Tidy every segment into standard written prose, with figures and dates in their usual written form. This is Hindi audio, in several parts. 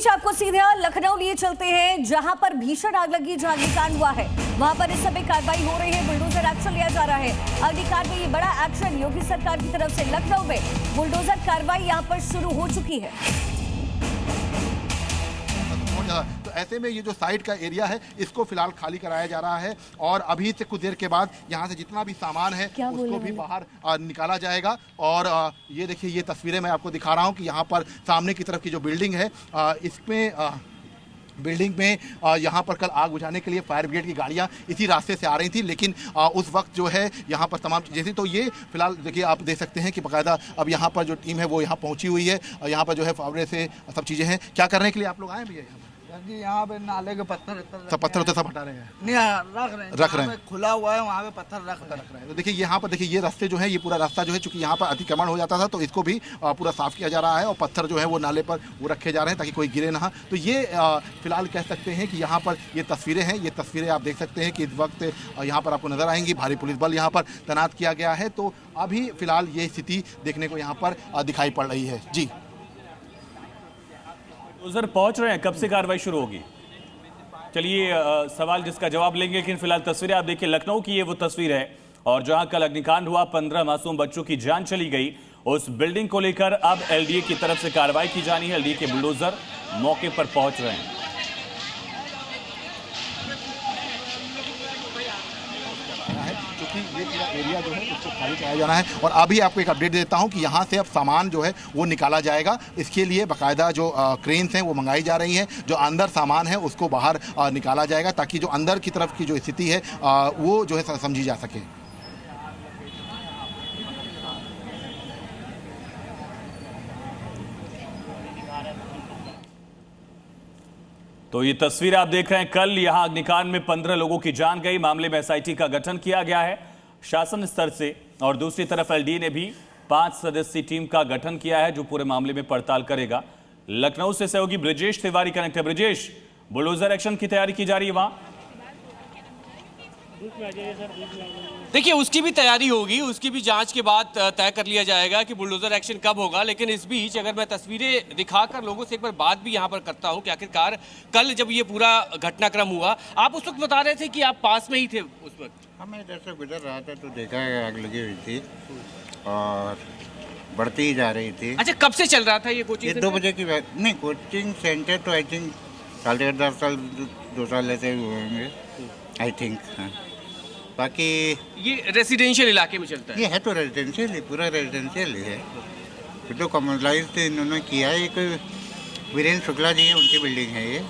आपको सीधे लखनऊ लिए चलते हैं, जहां पर भीषण आग लगी, जहां अग्निकांड हुआ है वहां पर इस समय कार्रवाई हो रही है, बुलडोजर एक्शन लिया जा रहा है। अग्निकांड में ये बड़ा एक्शन योगी सरकार की तरफ से लखनऊ में बुलडोजर कार्रवाई यहां पर शुरू हो चुकी है। तो ऐसे में ये जो साइड का एरिया है इसको फिलहाल खाली कराया जा रहा है और अभी से कुछ देर के बाद यहाँ से जितना भी सामान है उसको भी बाहर निकाला जाएगा। और ये देखिए, ये तस्वीरें मैं आपको दिखा रहा हूँ कि यहाँ पर सामने की तरफ की जो बिल्डिंग है इसमें बिल्डिंग में यहाँ पर कल आग बुझाने के लिए फायर ब्रिगेड की गाड़ियाँ इसी रास्ते से आ रही थी, लेकिन उस वक्त जो है यहाँ पर तमाम चीज़ें थी। तो ये फिलहाल देखिए, आप देख सकते हैं कि बाकायदा अब यहाँ पर जो टीम है वो यहाँ पहुँची हुई है। यहाँ पर जो है फावड़े से सब चीज़ें हैं। क्या करने के लिए आप लोग आए भैया? यहाँ पे नाले के पत्थर सब हटा रहे हैं, नहीं रख रहे हैं, खुला हुआ है, वहाँ पे पत्थर रख रहे हैं। तो देखिए यहाँ पर देखिए, ये रास्ते जो है, ये पूरा रास्ता जो है, चूंकि यहाँ पर अतिक्रमण हो जाता था तो इसको भी पूरा साफ किया जा रहा है और पत्थर जो है वो नाले पर वो रखे जा रहे हैं ताकि कोई गिरे ना। तो ये फिलहाल कह सकते हैं कि यहाँ पर ये तस्वीरें हैं, ये तस्वीरें आप देख सकते हैं कि इस वक्त यहाँ पर आपको नजर आएंगी। भारी पुलिस बल यहाँ पर तैनात किया गया है। तो अभी फिलहाल ये स्थिति देखने को यहाँ पर दिखाई पड़ रही है। जी उधर पहुंच रहे हैं, कब से कार्रवाई शुरू होगी? चलिए सवाल जिसका जवाब लेंगे, लेकिन फिलहाल तस्वीरें आप देखिए, लखनऊ की ये वो तस्वीर है और जहां कल अग्निकांड हुआ, 15 मासूम बच्चों की जान चली गई। उस बिल्डिंग को लेकर अब एलडीए की तरफ से कार्रवाई की जानी है। एलडीए के बुलडोजर मौके पर पहुंच रहे हैं। ये पूरा एरिया जो है उसको खाली कराया जाना है। और अभी आपको एक अपडेट देता हूं कि यहाँ से अब सामान जो है वो निकाला जाएगा। इसके लिए बाकायदा जो क्रेन्स हैं वो मंगाई जा रही हैं। जो अंदर सामान है उसको बाहर निकाला जाएगा ताकि जो अंदर की तरफ की जो स्थिति है वो जो है समझी जा सके। तो ये तस्वीर आप देख रहे हैं, कल यहां अग्निकांड में 15 लोगों की जान गई। मामले में एसआईटी का गठन किया गया है शासन स्तर से और दूसरी तरफ एलडीए ने भी 5 सदस्यीय टीम का गठन किया है जो पूरे मामले में पड़ताल करेगा। लखनऊ से सहयोगी ब्रिजेश तिवारी कनेक्ट है। ब्रिजेश, बुलडोजर एक्शन की तैयारी की जा रही है वहां? देखिए, उसकी भी तैयारी होगी, उसकी भी जांच के बाद तय कर लिया जाएगा कि बुलडोजर एक्शन कब होगा। लेकिन इस बीच अगर मैं तस्वीरें दिखाकर लोगों से एक बार बात भी यहां पर करता हूं कि आखिरकार कल जब ये पूरा घटनाक्रम हुआ, आप उस वक्त बता रहे थे कि आप पास में ही थे उस वक्त। मैं इधर से गुजर रहा था तो देखा आग लगी हुई थी और बढ़ती ही जा रही थी। अच्छा, कब से चल रहा था ये कोचिंग? 2 बजे की बात नहीं, कोचिंग सेंटर तो आई थिंक 10.5 साल 2 साल ऐसे हुए होंगे आई थिंक। हाँ, बाकी ये रेसिडेंशियल इलाके में चलता है? ये है तो रेजिडेंशियल ही, पूरा रेजिडेंशियल ही है। जो कमर्शलाइज इन्होंने किया है, एक वीरेंद्र शुक्ला जी है, उनकी बिल्डिंग है ये।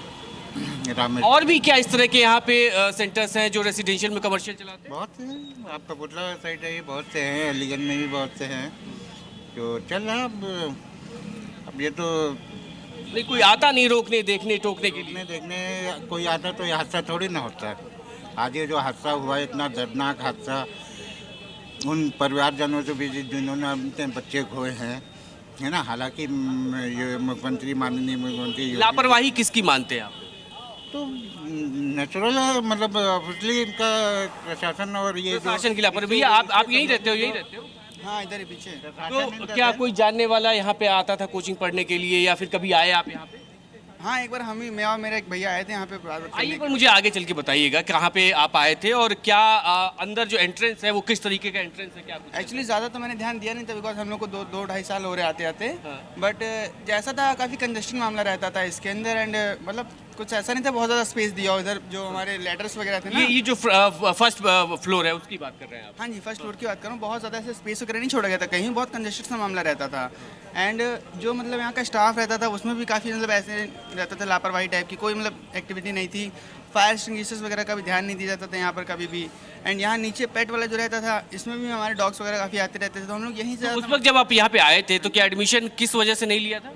और भी क्या इस तरह के यहाँ पे सेंटर्स हैं जो रेसिडेंशियल में कमर्शियल चलाते हैं? बहुत से हैं, आपका पुतला साइड है, ये बहुत से हैं, अलीगंज में भी बहुत से हैं जो चल रहा है। अब ये तो नहीं, कोई आता नहीं रोकने, देखने, टोकने के लिए? देखने कोई आता तो ये हादसा थोड़ी ना होता है। आज ये जो हादसा हुआ, इतना दर्दनाक हादसा, उन परिवारजनों से भी जिन्होंने अपने बच्चे खोए हैं, है ना। हालांकि ये मुख्यमंत्री, माननीय मुख्यमंत्री, लापरवाही किसकी मानते हैं आप? तो नेचुरल है, मतलब ऑब्वियसली इनका प्रशासन और ये प्रशासन की लापरवाही। भैया आप यहीं रहते हो? यहीं रहते हो? हाँ, इधर ही पीछे। तो क्या कोई जानने वाला यहाँ पे आता था कोचिंग पढ़ने के लिए या फिर कभी आए आप यहाँ पे? हाँ, एक बार मैं और मेरा एक भैया आए थे यहाँ पे। आइए, पर मुझे आगे चल के बताइएगा कहाँ पे आप आए थे और क्या अंदर जो एंट्रेंस है वो किस तरीके का एंट्रेंस है, क्या कुछ? एक्चुअली ज़्यादा तो मैंने ध्यान दिया नहीं था बिकॉज हम लोग को 2-2.5 साल हो रहे आते आते। बट जैसा था, काफ़ी कंजेस्टेड मामला रहता था इसके अंदर। एंड मतलब कुछ ऐसा नहीं था बहुत ज़्यादा स्पेस दिया उधर, जो हमारे लेटर्स वगैरह थे ना। ये जो फर्स्ट फ्लोर है उसकी बात कर रहे हैं आप? हाँ जी, फर्स्ट फ्लोर की बात कर रहा हूँ। बहुत ज़्यादा ऐसे स्पेस वगैरह नहीं छोड़ा गया था कहीं, बहुत कंजेस्टेड सा मामला रहता था। एंड जो मतलब यहाँ का स्टाफ रहता था उसमें भी काफ़ी मतलब ऐसे रहता था, लापरवाही टाइप की, कोई मतलब एक्टिविटी नहीं थी। फायर एक्सटिंग्विशर्स वगैरह का भी ध्यान नहीं दिया जाता था यहाँ पर कभी भी। एंड यहाँ नीचे पेट वाला जो रहता था, इसमें भी हमारे डॉग्स वगैरह काफ़ी आते रहते थे, तो हम लोग यहीं से। उस वक्त जब आप यहाँ पे आए थे तो क्या एडमिशन किस वजह से नहीं लिया था?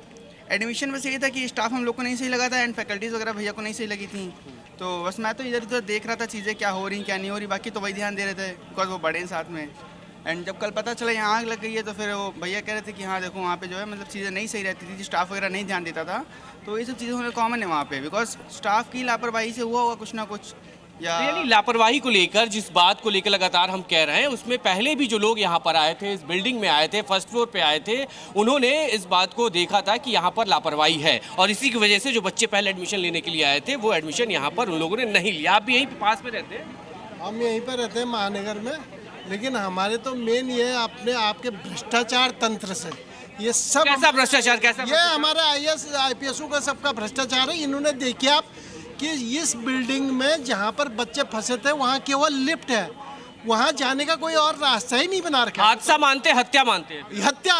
एडमिशन बस ये था कि स्टाफ हम लोग को नहीं सही लगा था एंड फैकल्टीज़ वगैरह भैया को नहीं सही लगी थी। तो बस मैं तो इधर उधर देख रहा था चीज़ें क्या हो रही क्या नहीं हो रही, बाकी तो वही ध्यान दे रहे थे बिकॉज वो बड़े हैं साथ में। एंड जब कल पता चला यहाँ आग लग गई है तो फिर वो भैया कह रहे थे कि हाँ देखो वहाँ पे जो है मतलब चीज़ें नहीं सही रहती थी, स्टाफ वगैरह नहीं ध्यान देता था। तो ये सब चीज़ें होने कॉमन है वहाँ पे बिकॉज स्टाफ की लापरवाही से हुआ होगा कुछ ना कुछ। या यानी लापरवाही को लेकर, जिस बात को लेकर लगातार हम कह रहे हैं, उसमें पहले भी जो लोग यहाँ पर आए थे, इस बिल्डिंग में आए थे, फर्स्ट फ्लोर पे आए थे, उन्होंने इस बात को देखा था कि यहाँ पर लापरवाही है और इसी की वजह से जो बच्चे पहले एडमिशन लेने के लिए आए थे वो एडमिशन यहाँ पर उन लोगों ने नहीं लिया। आप भी यहीं पास में रहते हैं? हम यहीं पर रहते हैं महानगर में, लेकिन हमारे तो मेन ये अपने आपके भ्रष्टाचार तंत्र से ये सब। कैसा भ्रष्टाचार? कैसा? ये हमारे IAS IPSओं का सबका भ्रष्टाचार है। इन्होंने देखिए आप कि इस बिल्डिंग में जहाँ पर बच्चे फंसे थे वहाँ केवल लिफ्ट है, वहाँ जाने का कोई और रास्ता ही नहीं बना रखा। हादसा मानते हैं, हत्या मानते हैं? हत्या।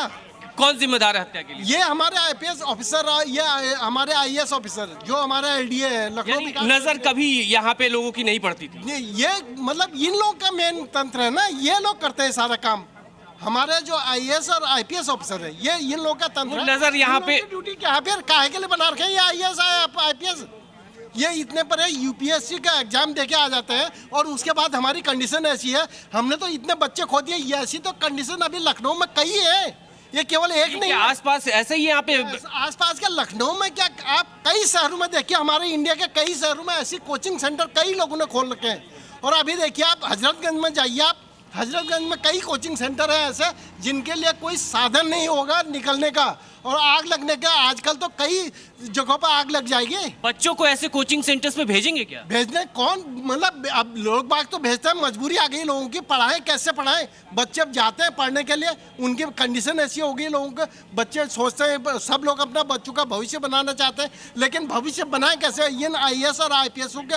कौन जिम्मेदार है हत्या के लिए? ये हमारे IPS ऑफिसर, ये हमारे IAS ऑफिसर जो हमारे LDA है लखनऊ। नजर कभी यहाँ पे लोगों की नहीं पड़ती थी? ये मतलब इन लोगों का मेन तंत्र है ना, ये लोग करते हैं सारा काम। हमारे जो IAS और IPS ऑफिसर है ये इन लोगों का तंत्र है। नजर यहाँ पे ड्यूटी क्या है फिर, काहे के लिए बना रखे हैं ये IAS IPS? ये इतने पर है, UPSC का एग्जाम देके आ जाते हैं और उसके बाद हमारी कंडीशन ऐसी है, हमने तो इतने बच्चे खो दिए। ये ऐसी तो कंडीशन अभी लखनऊ में कई है, ये केवल एक नहीं है। आसपास ऐसे ही यहाँ पे आसपास के लखनऊ में क्या, आप कई शहरों में देखिए, हमारे इंडिया के कई शहरों में ऐसी कोचिंग सेंटर कई लोगों ने खोल रखे हैं। और अभी देखिए आप हजरतगंज में जाइए, आप हजरतगंज में कई कोचिंग सेंटर है ऐसे जिनके लिए कोई साधन नहीं होगा निकलने का और आग लगने का। आजकल तो कई जगहों पर आग लग जाएगी। बच्चों को ऐसे कोचिंग सेंटर्स में भेजेंगे क्या? भेजने कौन, मतलब अब लोग बाग तो भेजते हैं, मजबूरी आ गई लोगों की। पढ़ाएं कैसे पढ़ाएं? बच्चे अब जाते हैं पढ़ने के लिए, उनकी कंडीशन ऐसी हो गई लोगों के। बच्चे सोचते हैं, सब लोग अपना बच्चों का भविष्य बनाना चाहते हैं, लेकिन भविष्य बनाए कैसे? इन IAS और IPSओं के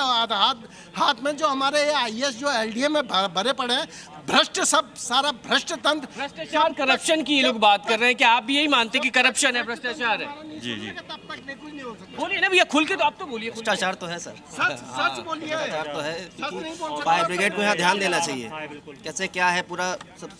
हाथ में जो हमारे IAS जो LDA में भरे पड़े हैं, भ्रष्ट, सब सारा भ्रष्ट तंत्र, भ्रष्टाचार, करप्शन की ये लोग बात कर रहे हैं। क्या आप भी यही मानते हैं कि करप्शन है, भ्रष्टाचार है? जी जी, तब तक नहीं कुछ नहीं हो सकता। बोलिए ना भैया, खुल के तो आप तो बोलिए। भ्रष्टाचार तो है सर, सच बोलिए। भ्रष्टाचार तो है। सच नहीं बोल सकते। फायर ब्रिगेड को यहाँ ध्यान देना चाहिए, कैसे क्या है पूरा सब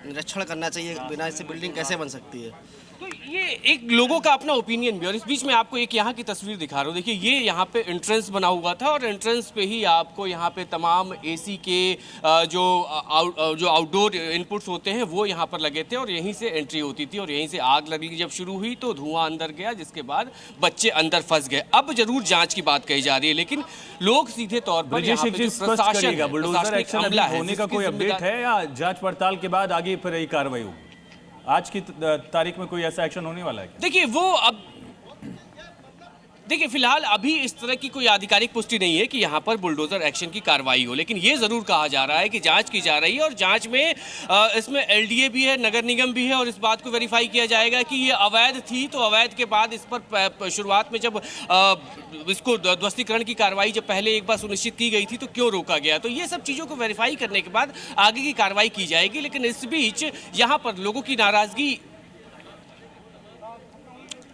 निरीक्षण करना चाहिए। बिना इससे बिल्डिंग कैसे बन सकती है? तो ये एक लोगों का अपना ओपिनियन भी। और इस बीच में आपको एक यहाँ की तस्वीर दिखा रहा हूँ। देखिए ये यहाँ पे एंट्रेंस बना हुआ था और एंट्रेंस पे ही आपको यहाँ पे तमाम AC के जो आउटडोर इनपुट्स होते हैं वो यहाँ पर लगे थे और यहीं से एंट्री होती थी और यहीं से आग लगनी जब शुरू हुई तो धुआं अंदर गया, जिसके बाद बच्चे अंदर फंस गए। अब जरूर जाँच की बात कही जा रही है, लेकिन लोग सीधे तौर पर बुलडोजर एक्शन होने का कोई अपडेट है या जांच पड़ताल के बाद आगे फिर यही कार्रवाई होगी? आज की तारीख में कोई ऐसा एक्शन होने वाला है क्या? देखिए वो अब देखिए फिलहाल अभी इस तरह की कोई आधिकारिक पुष्टि नहीं है कि यहाँ पर बुलडोजर एक्शन की कार्रवाई हो, लेकिन ये जरूर कहा जा रहा है कि जांच की जा रही है और जांच में इसमें LDA भी है, नगर निगम भी है और इस बात को वेरीफाई किया जाएगा कि ये अवैध थी। तो अवैध के बाद इस पर शुरुआत में जब इसको ध्वस्तीकरण की कार्रवाई जब पहले एक बार सुनिश्चित की गई थी तो क्यों रोका गया? तो ये सब चीज़ों को वेरीफाई करने के बाद आगे की कार्रवाई की जाएगी। लेकिन इस बीच यहाँ पर लोगों की नाराजगी,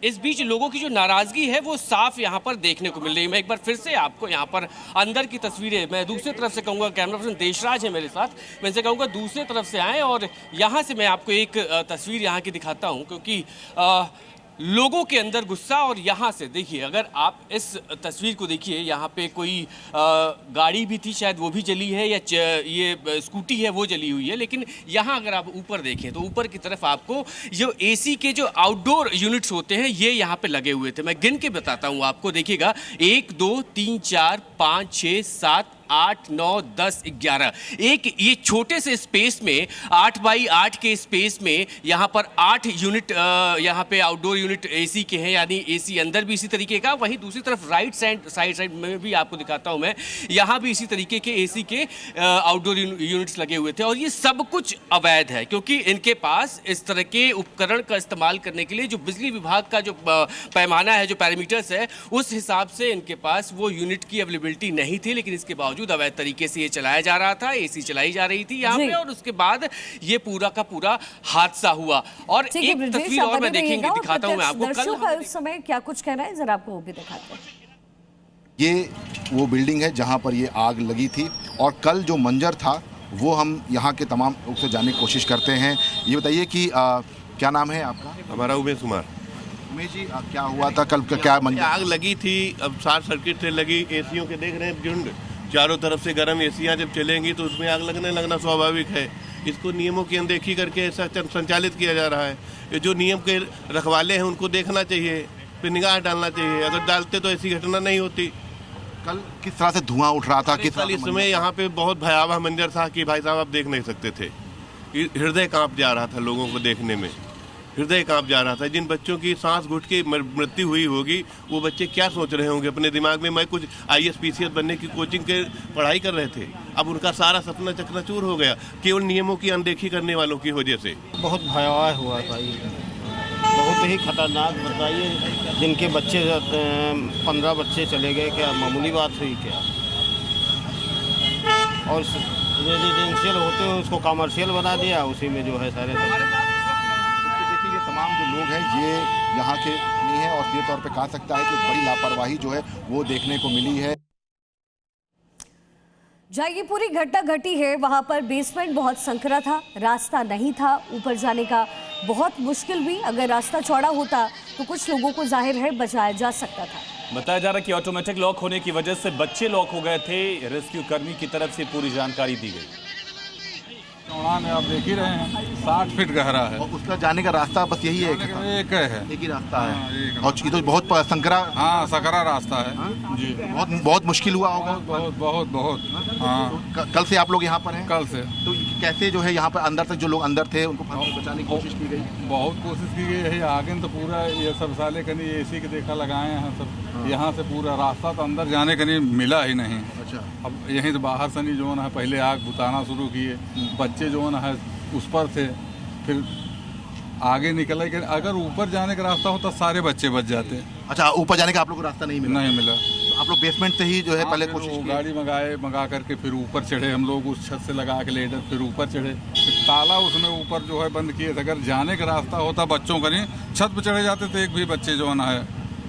इस बीच लोगों की जो नाराजगी है वो साफ यहाँ पर देखने को मिल रही है। मैं एक बार फिर से आपको यहाँ पर अंदर की तस्वीरें, मैं दूसरी तरफ से कहूँगा, कैमरा पर्सन देशराज है मेरे साथ, मैं इनसे कहूँगा दूसरी तरफ से आएँ और यहाँ से मैं आपको एक तस्वीर यहाँ की दिखाता हूँ, क्योंकि लोगों के अंदर गुस्सा। और यहाँ से देखिए, अगर आप इस तस्वीर को देखिए, यहाँ पे कोई गाड़ी भी थी शायद वो भी जली है या ये स्कूटी है वो जली हुई है। लेकिन यहाँ अगर आप ऊपर देखें तो ऊपर की तरफ आपको जो AC के जो आउटडोर यूनिट्स होते हैं ये यहाँ पे लगे हुए थे। मैं गिन के बताता हूँ आपको, देखिएगा 1 2 3 4 5 6 7 8 9 10 11। एक ये छोटे से स्पेस में 8 बाई 8 के स्पेस में यहाँ पर 8 यूनिट यहाँ पे आउटडोर यूनिट AC के हैं, यानी AC अंदर भी इसी तरीके का। वहीं दूसरी तरफ राइट साइड में भी आपको दिखाता हूँ मैं, यहाँ भी इसी तरीके के AC के आउटडोर यूनिट्स लगे हुए थे। और ये सब कुछ अवैध है क्योंकि इनके पास इस तरह के उपकरण का इस्तेमाल करने के लिए जो बिजली विभाग का जो पैमाना है, जो पैरामीटर्स है, उस हिसाब से इनके पास वो यूनिट की अवेलेबिलिटी नहीं थी। लेकिन इसके बावजूद अवैध तरीके से ये चलाया जा रहा था, AC चलाई जा रही थी यहाँ पे, और उसके बाद ये पूरा का पूरा हादसा हुआ। और एक तस्वीर और मैं दिखाता हूँ मैं आपको। दर्शकों का इस समय क्या कुछ कहना है जरा आपको वो भी दिखाते हैं। ये वो बिल्डिंग है जहाँ पर ये आग लगी थी और कल जो मंजर था वो हम यहाँ के तमाम लोग से जानने की कोशिश करते हैं। ये बताइए कि क्या नाम है आपका? हमारा उमेश कुमार। उमेश जी, क्या हुआ था कल? क्या मंजर? आग लगी थी, अब शॉर्ट सर्किट से लगी। एसियों के देख रहे हैं झुंड, चारों तरफ से गर्म एसियाँ जब चलेंगी तो उसमें आग लगना स्वाभाविक है। इसको नियमों की अनदेखी करके ऐसा संचालित किया जा रहा है। ये जो नियम के रखवाले हैं उनको देखना चाहिए, फिर निगाह डालना चाहिए। अगर डालते तो ऐसी घटना नहीं होती। कल किस तरह से धुआं उठ रहा था, किस कल इस समय यहाँ पे बहुत भयावह मंजर था कि भाई साहब आप देख नहीं सकते थे। हृदय कांप जा रहा था लोगों को देखने में, हृदय कांप जा रहा था। जिन बच्चों की सांस घुट के मृत्यु हुई होगी वो बच्चे क्या सोच रहे होंगे अपने दिमाग में। मैं कुछ IAS PCS बनने की कोचिंग के पढ़ाई कर रहे थे, अब उनका सारा सपना चकनाचूर हो गया केवल नियमों की अनदेखी करने वालों की वजह से। बहुत भयावह हुआ था ये, बहुत ही खतरनाक। बताइए जिनके बच्चे 15 बच्चे चले गए, क्या मामूली बात हुई क्या? और रेजिडेंशियल होते हुए उसको कमर्शियल बना दिया, उसी में जो है सारे देखिए ये तमाम जो लोग हैं ये यहाँ के नहीं है और सीधे तौर पे कहा सकता है कि बड़ी लापरवाही जो है वो देखने को मिली है। जहाँ ये पूरी घटना घटी है वहां पर बेसमेंट बहुत संकरा था, रास्ता नहीं था ऊपर जाने का, बहुत मुश्किल भी। अगर रास्ता चौड़ा होता तो कुछ लोगों को जाहिर है बचाया जा सकता था। बताया जा रहा है कि ऑटोमेटिक लॉक होने की वजह से बच्चे लॉक हो गए थे। रेस्क्यू कर्मी की तरफ से पूरी जानकारी दी गई। चौड़ा में आप देख ही रहे हैं 60 फीट गहरा है और उसका जाने का रास्ता बस यही है, एक ही रास्ता है। और ये तो बहुत संकरा, हाँ सकरा रास्ता है जी। बहुत मुश्किल हुआ होगा। बहुत हाँ। कल से आप लोग यहाँ पर हैं? कल से। तो कैसे जो है यहाँ पर अंदर तक जो लोग अंदर थे उनको बचाने की कोशिश की गई? बहुत कोशिश की गई है। आगे तो पूरा ये सब साले कहीं AC के देखा लगाए हैं सब, यहाँ से पूरा रास्ता तो अंदर जाने कहीं मिला ही नहीं। अच्छा। अब यहीं से बाहर से नहीं जो है पहले आग बुताना शुरू किए, बच्चे जो है उस पर थे, फिर आगे निकले कि अगर ऊपर जाने का रास्ता होता सारे बच्चे बच जाते। अच्छा, ऊपर जाने का आप लोग को रास्ता नहीं मिला? तो आप लोग बेसमेंट से ही जो है पहले कोशिश की? गाड़ी मंगा करके फिर ऊपर चढ़े हम लोग, उस छत से लगा के लेटर फिर ऊपर चढ़े, फिर ताला उसमें ऊपर जो है बंद किए थे। अगर जाने का रास्ता होता बच्चों का नहीं, छत पे चढ़े जाते थे, एक भी बच्चे जो है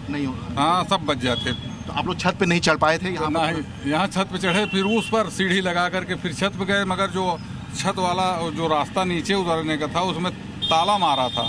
नहीं हो, हाँ सब बच जाते। तो आप लोग छत पे नहीं चढ़ पाए थे? यहाँ छत पे चढ़े, फिर उस पर सीढ़ी लगा करके फिर छत पे गए, मगर जो छत वाला जो रास्ता नीचे उतरने का था उसमें ताला मारा था।